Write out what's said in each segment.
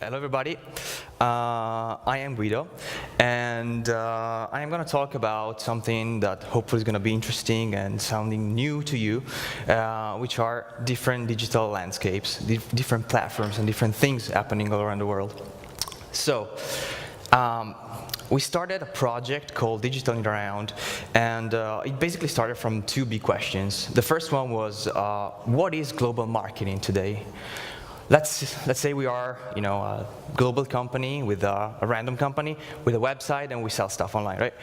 Hello, everybody. I am Guido, and I am going to talk about something that hopefully is going to be interesting and sounding new to you, which are different digital landscapes, different platforms, and different things happening all around the world. So, we started a project called Digital in the Round, and it basically started from two big questions. The first one was, what is global marketing today? Let's say we are, a global company with a random company with a website, and we sell stuff online, right?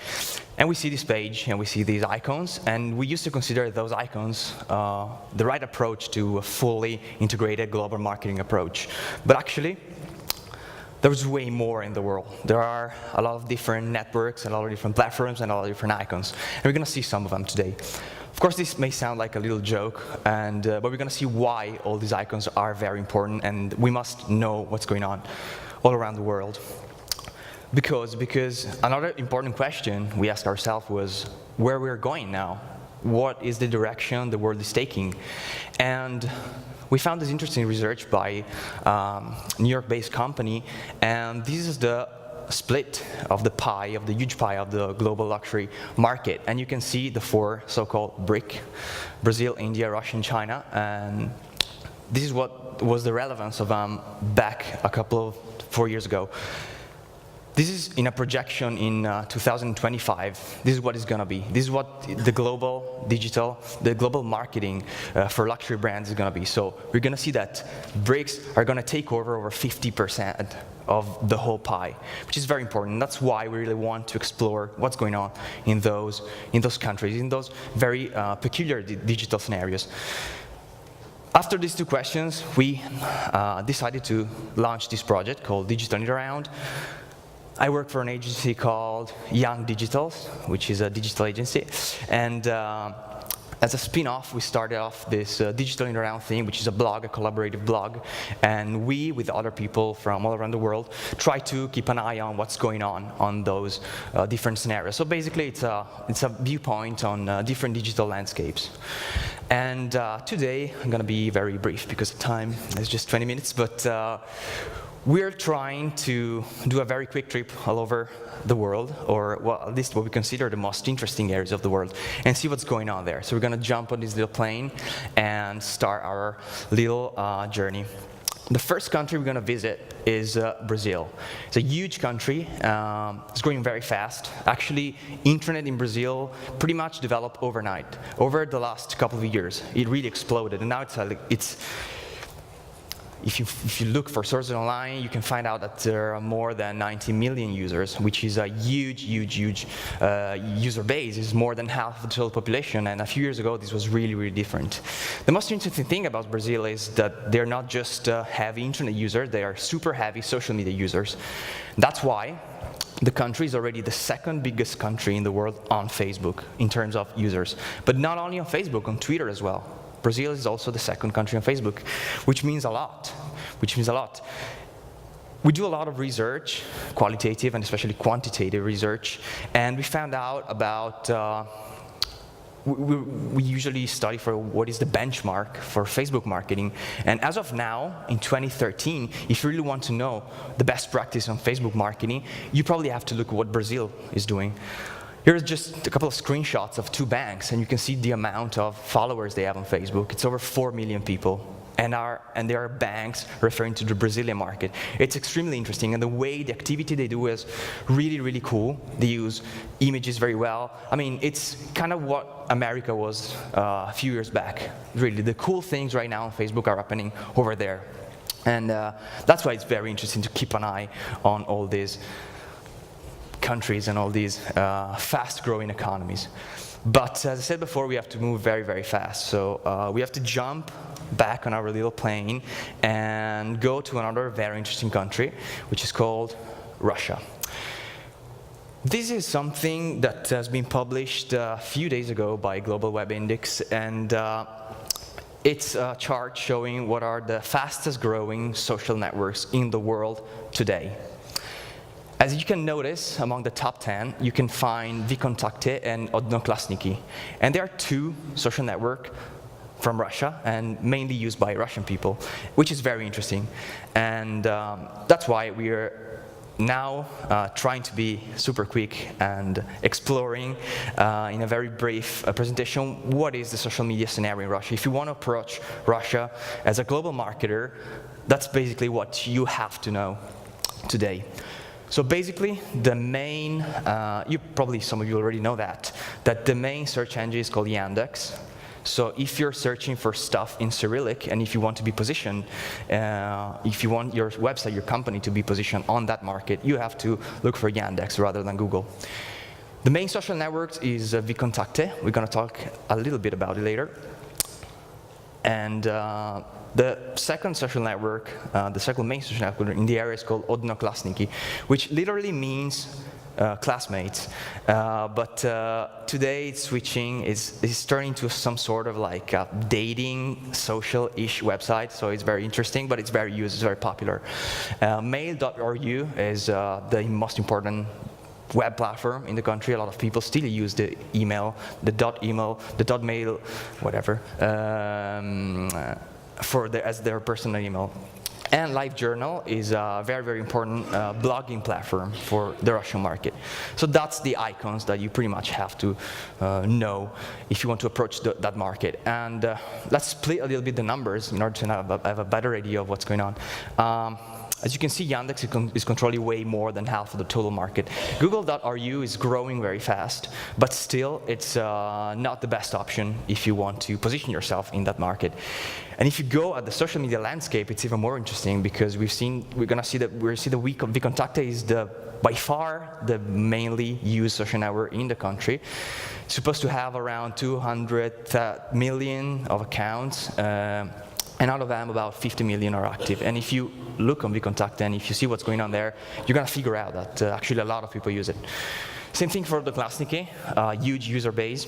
And we see this page, and we see these icons, and we used to consider those icons the right approach to a fully integrated global marketing approach. But actually, there's way more in the world. There are a lot of different networks, and a lot of different platforms, and a lot of different icons. And we're going to see some of them today. Of course, this may sound like a little joke, but we're going to see why all these icons are very important, and we must know what's going on all around the world. Because another important question we asked ourselves was where we're going now. What is the direction the world is taking? And we found this interesting research by a New York-based company, and this is the split of the pie, of the huge pie of the global luxury market. And you can see the four so-called BRIC: Brazil, India, Russia, and China. And this is what was the relevance of them back a couple of 4 years ago. This is in a projection in 2025. This is what it's going to be. This is what the global global marketing for luxury brands is going to be. So we're going to see that BRICS are going to take over 50% of the whole pie, which is very important. That's why we really want to explore what's going on in those countries, in those very peculiar digital scenarios. After these two questions, we decided to launch this project called Digital in the Round. I work for an agency called Young Digitals, which is a digital agency. And as a spin-off, we started off this Digital in the Round thing, which is a blog, a collaborative blog. And we, with other people from all around the world, try to keep an eye on what's going on those different scenarios. So basically, it's a viewpoint on different digital landscapes. And today, I'm going to be very brief because the time is just 20 minutes. But we're trying to do a very quick trip all over the world, or well, at least what we consider the most interesting areas of the world, and see what's going on there. So we're going to jump on this little plane and start our little journey. The first country we're going to visit is Brazil. It's a huge country. It's growing very fast. Actually, internet in Brazil pretty much developed overnight. Over the last couple of years, it really exploded, and now it's If you look for sources online, you can find out that there are more than 90 million users, which is a huge user base. It's more than half of the total population, and a few years ago, this was really different. The most interesting thing about Brazil is that they're not just heavy internet users, they are super heavy social media users. That's why the country is already the second biggest country in the world on Facebook in terms of users. But not only on Facebook, on Twitter as well. Brazil is also the second country on Facebook, which means a lot. We do a lot of research, qualitative and especially quantitative research, and we found out about, we usually study for what is the benchmark for Facebook marketing. And as of now, in 2013, if you really want to know the best practice on Facebook marketing, you probably have to look at what Brazil is doing. Here's just a couple of screenshots of two banks, and you can see the amount of followers they have on Facebook. It's over 4 million people, and they are banks referring to the Brazilian market. It's extremely interesting, and the way the activity they do is really cool. They use images very well. I mean, it's kind of what America was a few years back. Really, the cool things right now on Facebook are happening over there. And that's why it's very interesting to keep an eye on all these countries and all these fast-growing economies. But as I said before, we have to move very fast. So we have to jump back on our little plane and go to another very interesting country, which is called Russia. This is something that has been published a few days ago by Global Web Index, and it's a chart showing what are the fastest growing social networks in the world today. As you can notice, among the top 10, you can find VKontakte and Odnoklassniki. And there are two social networks from Russia and mainly used by Russian people, which is very interesting. And that's why we are now trying to be super quick and exploring in a very brief presentation what is the social media scenario in Russia. If you want to approach Russia as a global marketer, that's basically what you have to know today. So basically, the main, some of you already know that the main search engine is called Yandex. So if you're searching for stuff in Cyrillic, and if you want to be positioned, if you want your website, your company to be positioned on that market, you have to look for Yandex rather than Google. The main social network is VKontakte. We're going to talk a little bit about it later. And the second social network, the second main social network in the area is called Odnoklasniki, which literally means classmates, but today it's switching, is turning to some sort of like a dating social-ish website, so it's very interesting, but it's very used, it's very popular. Mail.ru is the most important web platform in the country. A lot of people still use the email, the .mail, whatever, as their personal email. And LiveJournal is a very, very important blogging platform for the Russian market. So that's the icons that you pretty much have to know if you want to approach that market. And let's split a little bit the numbers in order to have a better idea of what's going on. As you can see, Yandex is controlling way more than half of the total market. Google.ru is growing very fast, but still it's not the best option if you want to position yourself in that market. And if you go at the social media landscape, it's even more interesting because we're going to see that VKontakte is by far the mainly used social network in the country. It's supposed to have around 200 million of accounts. And out of them, about 50 million are active. And if you look on VKontakte and if you see what's going on there, you're going to figure out that actually a lot of people use it. Same thing for Odnoklasniki, huge user base.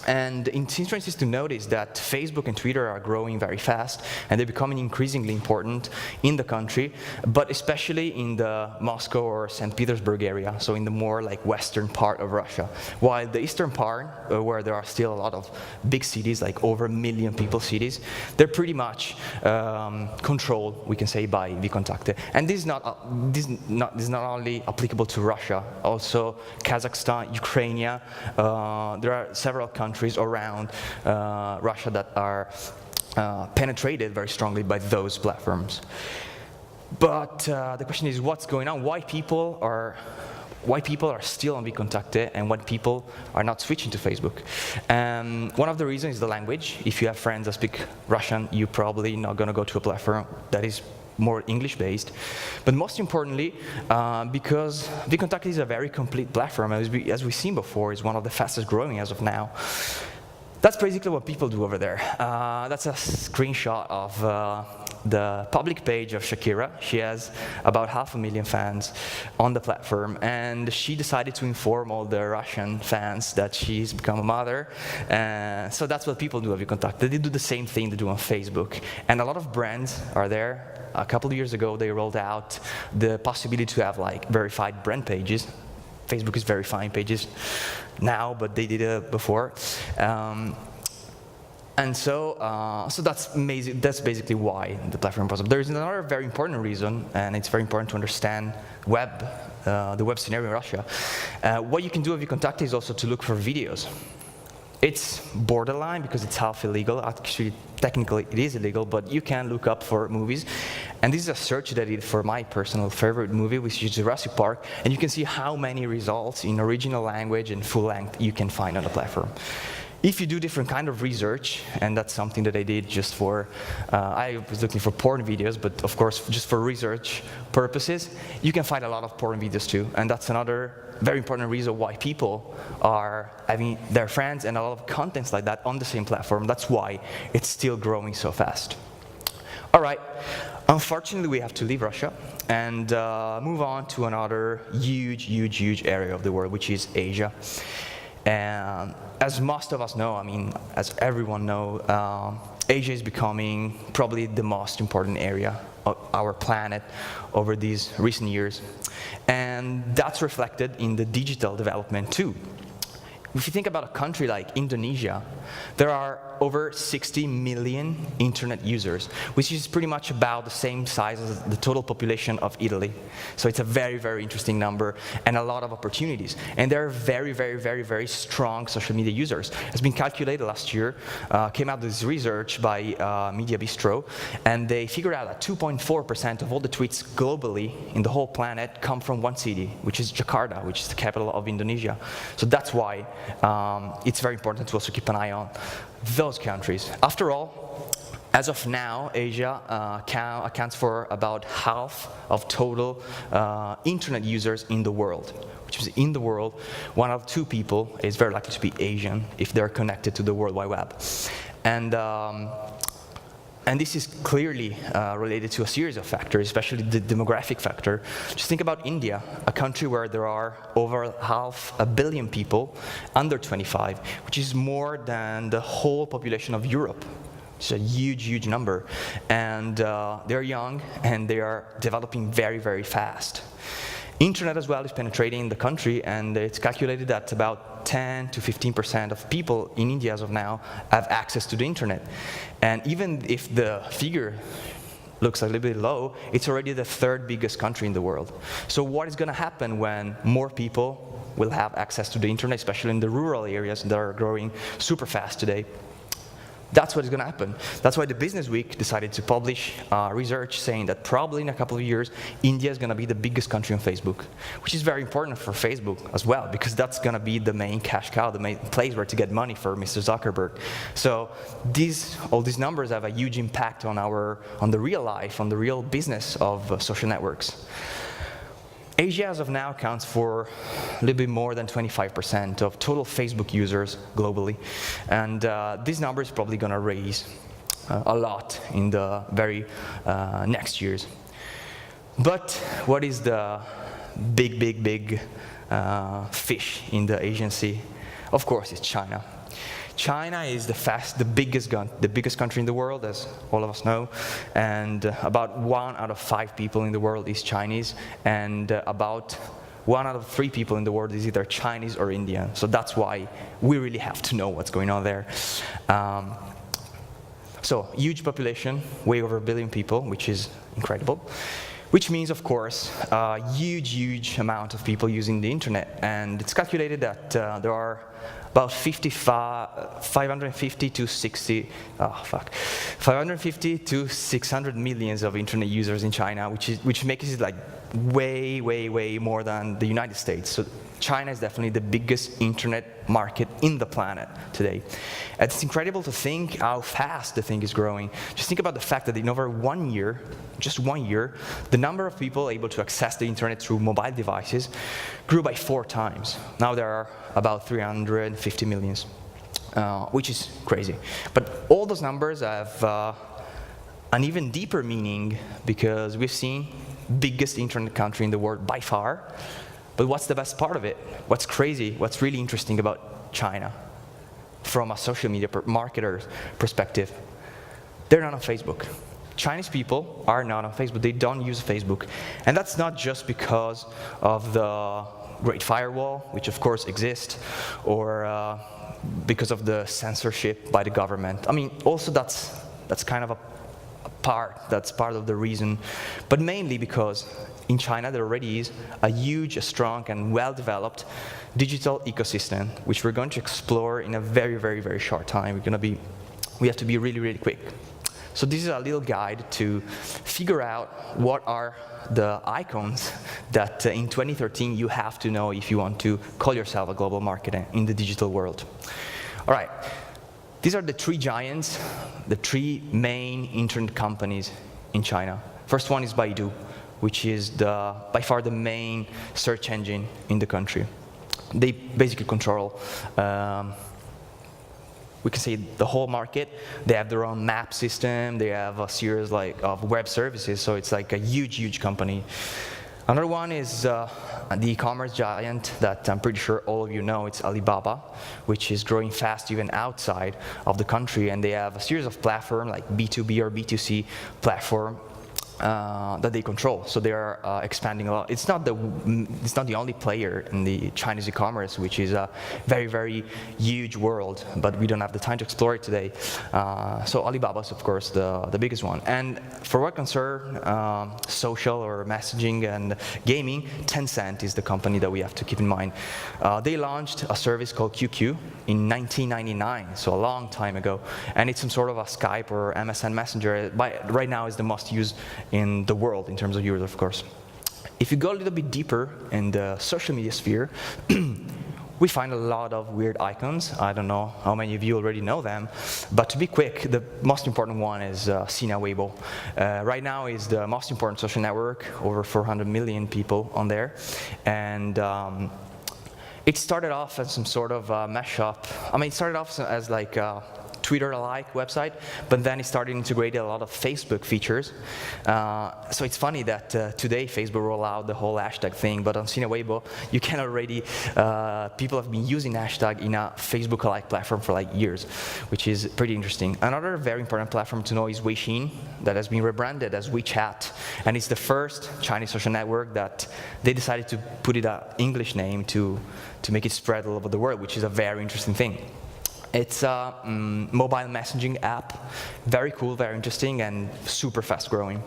And it's interesting to notice that Facebook and Twitter are growing very fast, and they're becoming increasingly important in the country, but especially in the Moscow or St. Petersburg area, so in the more like western part of Russia. While the eastern part, where there are still a lot of big cities, like over 1 million people cities, they're pretty much controlled, we can say, by VKontakte. And this is not only applicable to Russia, also Kazakhstan, Ukraine. There are several countries around Russia that are penetrated very strongly by those platforms. But the question is, what's going on? Why people are still on VKontakte and why people are not switching to Facebook? One of the reasons is the language. If you have friends that speak Russian, you're probably not going to go to a platform that is more English-based. But most importantly, because VKontakte is a very complete platform, as we've seen before, is one of the fastest growing as of now. That's basically what people do over there. That's a screenshot of the public page of Shakira. She has about 500,000 fans on the platform, and she decided to inform all the Russian fans that she's become a mother. So that's what people do at VKontakte. They do the same thing they do on Facebook. And a lot of brands are there. A couple of years ago, they rolled out the possibility to have like verified brand pages. Facebook is verifying pages now, but they did it before. And so that's amazing. That's basically why the platform was up. There is another very important reason, and it's very important to understand the web scenario in Russia. What you can do with VKontakte is also to look for videos. It's borderline because it's half illegal. Actually, technically, it is illegal, but you can look up for movies. And this is a search that I did for my personal favorite movie, which is Jurassic Park. And you can see how many results in original language and full length you can find on the platform. If you do different kind of research, and that's something that I did just for, I was looking for porn videos, but of course, just for research purposes, you can find a lot of porn videos too. And that's another very important reason why people are having their friends and a lot of contents like that on the same platform. That's why it's still growing so fast. All right, unfortunately, we have to leave Russia and move on to another huge area of the world, which is Asia. And as most of us know, I mean, as everyone knows, Asia is becoming probably the most important area of our planet over these recent years. And that's reflected in the digital development too. If you think about a country like Indonesia, there are over 60 million internet users, which is pretty much about the same size as the total population of Italy. So it's a very, very interesting number and a lot of opportunities. And they're very, very, very, very strong social media users. It's been calculated last year, came out this research by Media Bistro, and they figured out that 2.4% of all the tweets globally in the whole planet come from one city, which is Jakarta, which is the capital of Indonesia. So that's why it's very important to also keep an eye on those countries. After all, as of now, Asia accounts for about half of total internet users in the world, which is in the world, 1 out of 2 people is very likely to be Asian if they're connected to the World Wide Web. And this is clearly related to a series of factors, especially the demographic factor. Just think about India, a country where there are over 500 million people under 25, which is more than the whole population of Europe. It's a huge, huge number. And they're young, and they are developing very, very fast. Internet as well is penetrating the country, and it's calculated that about 10 to 15% of people in India as of now have access to the internet. And even if the figure looks a little bit low, it's already the 3rd biggest country in the world. So what is going to happen when more people will have access to the internet, especially in the rural areas that are growing super fast today? That's what is going to happen. That's why the Business Week decided to publish research saying that probably in a couple of years, India is going to be the biggest country on Facebook, which is very important for Facebook as well, because that's going to be the main cash cow, the main place where to get money for Mr. Zuckerberg. So all these numbers have a huge impact on the real life, on the real business of social networks. Asia, as of now, accounts for a little bit more than 25% of total Facebook users globally. And this number is probably going to raise a lot in the very next years. But what is the big, big, big fish in the Asian Sea? Of course, it's China. China is the biggest country in the world, as all of us know, and about 1 out of 5 people in the world is Chinese, and about 1 out of 3 people in the world is either Chinese or Indian. So that's why we really have to know what's going on there. So huge population, way over 1 billion people, which is incredible. Which means, of course, a huge, huge amount of people using the internet. And it's calculated that there are about 550 to 600 millions of internet users in China, which makes it like way, way, way more than the United States. So China is definitely the biggest internet market in the planet today. And it's incredible to think how fast the thing is growing. Just think about the fact that in over 1 year, just 1 year, the number of people able to access the internet through mobile devices grew by 4 times. Now there are about 350 million, which is crazy. But all those numbers have an even deeper meaning, because we've seen biggest internet country in the world by far. But what's the best part of it? What's crazy? What's really interesting about China from a social media marketer's perspective? They're not on Facebook. Chinese people are not on Facebook. They don't use Facebook. And that's not just because of the Great Firewall, which of course exists, or because of the censorship by the government. I mean, also that's kind of that's part of the reason, but mainly because in China there already is a huge, strong, and well-developed digital ecosystem, which we're going to explore in a very, very, very short time. We have to be really, really quick. So this is a little guide to figure out what are the icons that in 2013 you have to know if you want to call yourself a global marketer in the digital world. All right. These are the 3 giants, the 3 main internet companies in China. First one is Baidu, which is by far the main search engine in the country. They basically control, we can say, the whole market. They have their own map system. They have a series of web services, so it's like a huge, huge company. Another one is the e-commerce giant that I'm pretty sure all of you know. It's Alibaba, which is growing fast even outside of the country, and they have a series of platforms like B2B or B2C platform. that they control. So they are expanding a lot. It's not the only player in the Chinese e-commerce, which is a very, very huge world, but we don't have the time to explore it today. So Alibaba is, of course, the biggest one. And for what concerns social or messaging and gaming, Tencent is the company that we have to keep in mind. They launched a service called QQ in 1999, so a long time ago. And it's some sort of a Skype or MSN Messenger. Right now is the most used in the world in terms of users, of course. If you go a little bit deeper in the social media sphere, we find a lot of weird icons. I don't know how many of you already know them, but to be quick, the most important one is Sina Weibo. Right now is the most important social network, over 400 million people on there, and it started off as some sort of mashup. I mean, it started off as like a Twitter-alike website, but then it started integrating a lot of Facebook features. So it's funny that today Facebook rolled out the whole hashtag thing, but on Sina Weibo, you can already, people have been using hashtag in a Facebook-alike platform for like years, which is pretty interesting. Another very important platform to know is Weixin, that has been rebranded as WeChat, and it's the first Chinese social network that they decided to put it an English name to make it spread all over the world, which is a very interesting thing. It's a mobile messaging app, very cool, very interesting, and super fast growing.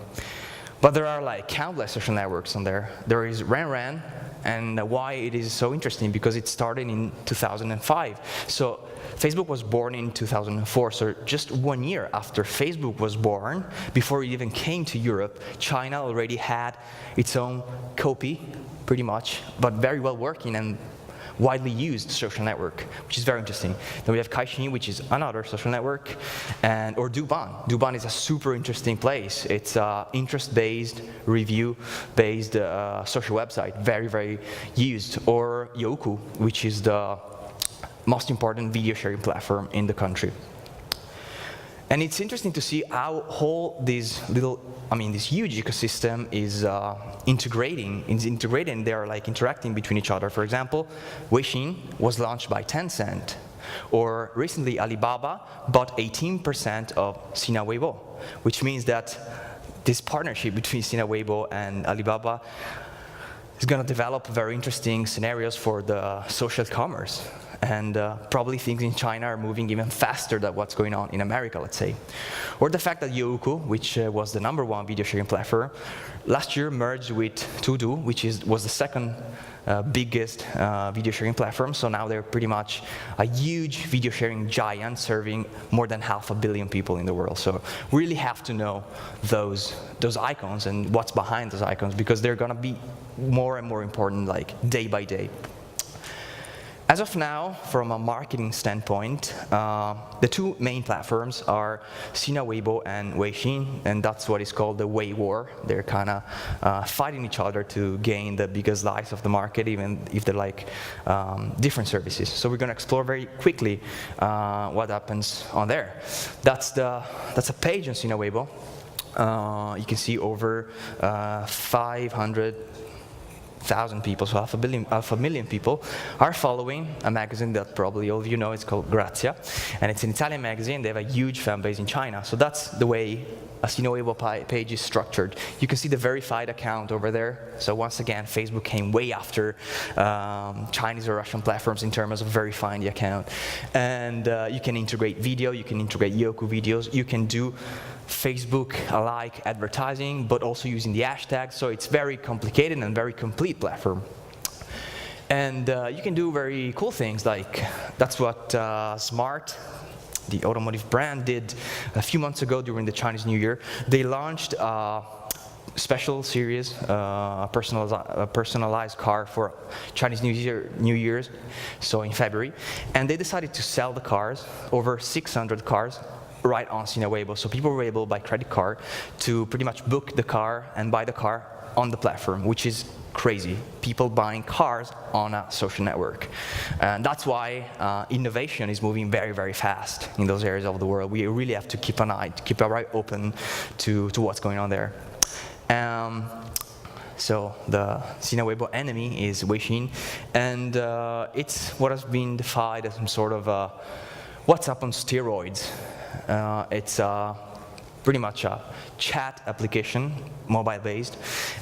But there are like countless social networks on there. There is RanRan, and why it is so interesting, because it started in 2005. So Facebook was born in 2004, so just 1 year after Facebook was born, before it even came to Europe, China already had its own copy, pretty much, but very well working and widely used social network, which is very interesting. Then we have Kaixin, which is another social network, or Douban. Douban is a super interesting place. It's an interest-based, review-based social website, very, very used. Or Youku, which is the most important video sharing platform in the country. And it's interesting to see how this huge ecosystem is integrating. They are like interacting between each other. For example, Weixin was launched by Tencent, or recently Alibaba bought 18% of Sina Weibo, which means that this partnership between Sina Weibo and Alibaba is going to develop very interesting scenarios for the social commerce. And probably things in China are moving even faster than what's going on in America, let's say. Or the fact that Youku, which was the #1 video sharing platform, last year merged with Tudu, which was the second biggest video sharing platform. So now they're pretty much a huge video sharing giant serving more than 500 million people in the world. So we really have to know those icons and what's behind those icons, because they're going to be more and more important, like day by day. As of now, from a marketing standpoint, the two main platforms are Sina Weibo and Weixin, and that's what is called the Wei War. They're kind of fighting each other to gain the biggest slice of the market, even if they're like different services. So we're going to explore very quickly what happens on there. That's a page on Sina Weibo. You can see over 500,000 people, so 500 million people, are following a magazine that probably all of you know. It's called Grazia, and it's an Italian magazine. They have a huge fan base in China. So that's the way a Sina Weibo page is structured. You can see the verified account over there. So once again, Facebook came way after Chinese or Russian platforms in terms of verifying the account. And you can integrate video, you can integrate Youku videos, you can do Facebook-alike advertising, but also using the hashtag. So it's very complicated and very complete platform. And you can do very cool things, like that's what Smart, the automotive brand, did a few months ago during the Chinese New Year. They launched a special series, a personalized car for Chinese New Year's, so in February. And they decided to sell the cars, over 600 cars, right on Sina Weibo. So people were able, by credit card, to pretty much book the car and buy the car on the platform, which is crazy. People buying cars on a social network. And that's why innovation is moving very, very fast in those areas of the world. We really have to keep our eye open to what's going on there. So the Sina Weibo enemy is Weixin, and it's what has been defined as some sort of WhatsApp on steroids. It's pretty much a chat application, mobile-based.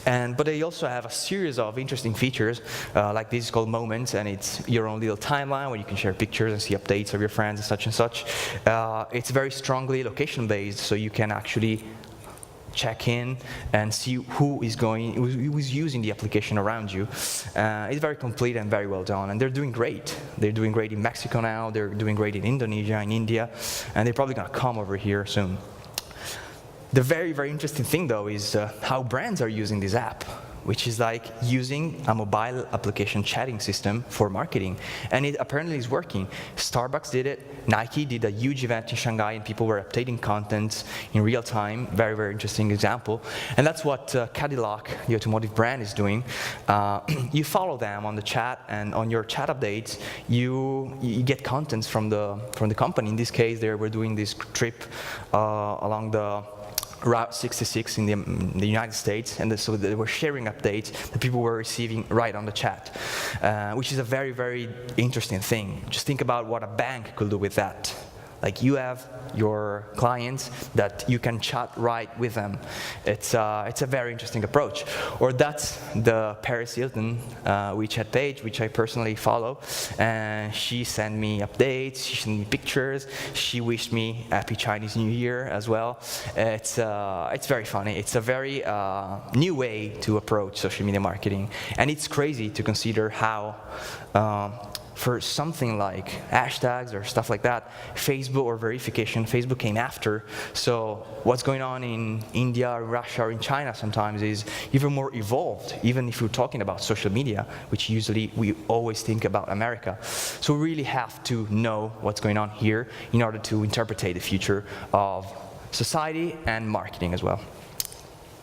But they also have a series of interesting features, like this is called Moments, and it's your own little timeline where you can share pictures and see updates of your friends and such and such. It's very strongly location-based, so you can actually check in and see who is using the application around you. It's very complete and very well done, and they're doing great. They're doing great in Mexico now, they're doing great in Indonesia, in India, and they're probably gonna come over here soon. The very, very interesting thing, though, is how brands are using this app, which is like using a mobile application chatting system for marketing. And it apparently is working. Starbucks did it, Nike did a huge event in Shanghai, and people were updating content in real time. Very, very interesting example. And that's what Cadillac, the automotive brand, is doing. You follow them on the chat, and on your chat updates, you get contents from the company. In this case, they were doing this trip along the Route 66 in the United States, and so they were sharing updates that people were receiving right on the chat, which is a very, very interesting thing. Just think about what a bank could do with that. Like, you have your clients that you can chat right with them. It's a very interesting approach. Or that's the Paris Hilton WeChat page, which I personally follow. And she sent me updates, she sent me pictures, she wished me Happy Chinese New Year as well. It's very funny. It's a very new way to approach social media marketing. And it's crazy to consider how for something like hashtags or stuff like that, Facebook or verification, Facebook came after. So what's going on in India, or Russia, or in China sometimes is even more evolved, even if we're talking about social media, which usually we always think about America. So we really have to know what's going on here in order to interpret the future of society and marketing as well.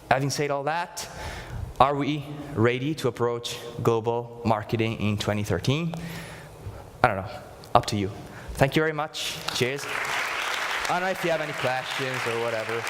Having said all that, are we ready to approach global marketing in 2013? I don't know, up to you. Thank you very much, cheers. I don't know if you have any questions or whatever.